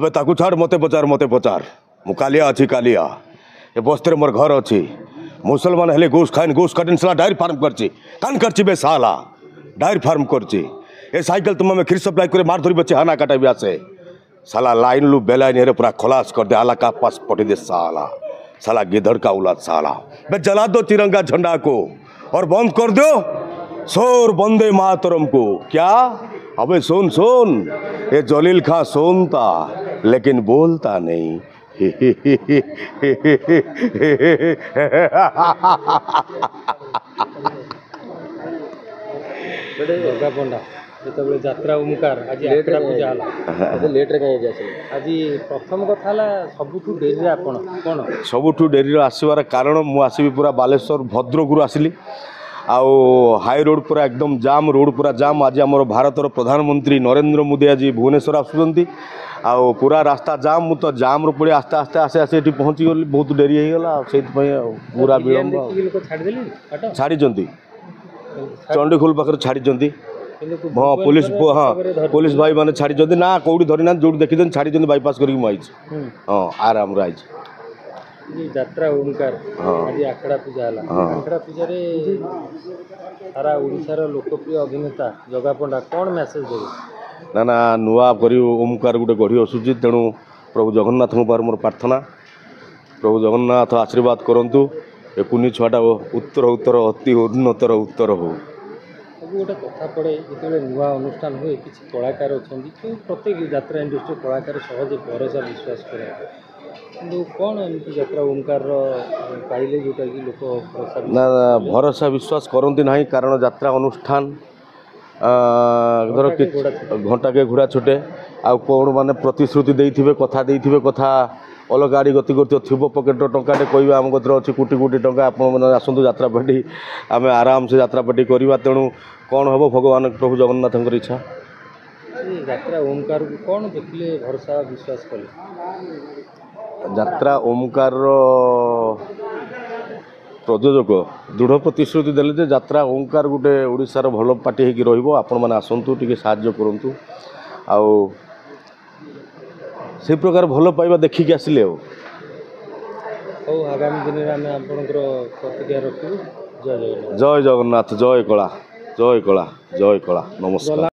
अबे ताकू छाड़ मते पचार मु कालिया अच्छी कालिया ए बस्ते मोर घर अच्छी मुसलमान हेले घूस खाइन घूस कटिन साला डायरी फार्म करची कान करची बे साला डायरी फार्म करची ए साइकिल तुम में खीर सप्लाई करे मार धरी बच्चे हाना काटा भी आसे साला लाइन लू बेलाइन हेरे पूरा खलास कर दे आला का पास पटी दे साला साला गिधड़ का औलाद साला बे जला दो तिरंगा झंडा को और बंद कर दो शोर वंदे मातरम को। क्या अबे सुन सुन ये जलील खां सुनता लेकिन बोलता नहीं। जो यात्रा ओमकार आज आखड़ा पूजा है लेट आज प्रथम कथा सबुठू डेरी आपण कौन सबुठू डेरी आसबार कारण मु आसबि पूरा बालेश्वर भद्रकरू आसली आउ हाई रोड पूरा एकदम जाम रोड पूरा जाम आज आम भारतर प्रधानमंत्री नरेंद्र मोदी आज भुवनेश्वर आसुँच आउ पूरा रास्ता जाम मु तो जाम रू पड़े आस्ते आस्ते आसे आसे ये पहुँची गली बहुत डेरी होगा से पूरा विलम्ब छाड़ी चंडीखोल पाखे छाड़ी हाँ पुलिस भाई मैंने छाड़ी ना कौटी धरी ना जो देखी छाड़ी बाईपास करके हाँ आराम आई यात्रा ओमकार आज आखड़ा पूजा है आखड़ा पूजा सारा ओडिशार लोकप्रिय अभिनेता जगा पंडा कौन मेसेज देवे ना नुआ कर ओमकार गोटे गढ़ी आसूँ तेणु प्रभु जगन्नाथ पार मोर प्रार्थना प्रभु जगन्नाथ आशीर्वाद करंतु ए कुनी छुआटा उत्तर उत्तर अति उन्नतर उत्तर हो गोटे कथा पड़े जो नुआ अनुष्ठान हुए किसी कलाकार अच्छा प्रत्येक यात्रा इंडस्ट्री कलाकार सहजे भरोसा विश्वास करे कौन एमती यात्रा ओमकार पाइले जोटा कि लोक ना भरोसा विश्वास करती ना कारण यात्रा अनुष्ठान धर घंटा के घोड़ा छुटे आ कौन माने प्रतिश्रुति देइथिबे कथा अलग गाड़ी गति कर पकेट टंकाटे कह आम गतिर अच्छी कोटी कोटी टंका आपने आसतु यात्रा पार्टी आम आराम से यात्रा पार्टी करवा तेणु कौन हम भगवान प्रभु जगन्नाथ इच्छा यात्रा ओमकार कौन देखिले भरोसा विश्वास कले यात्रा ओमकार प्रयोजक दृढ़ प्रतिश्रुति देले यात्रा ओमकार गोटे ओडिशार भल पार्टी हो आपण मैंने आसतु टे साहाय्य करूँ आउ से प्रकार भल पाइबा देखिक आसिले आगामी दिन में आम आपंकर प्रतिक्रिया रखू जय जगन्नाथ जय जगन्नाथ जय कला जय कला जय कला नमस्कार।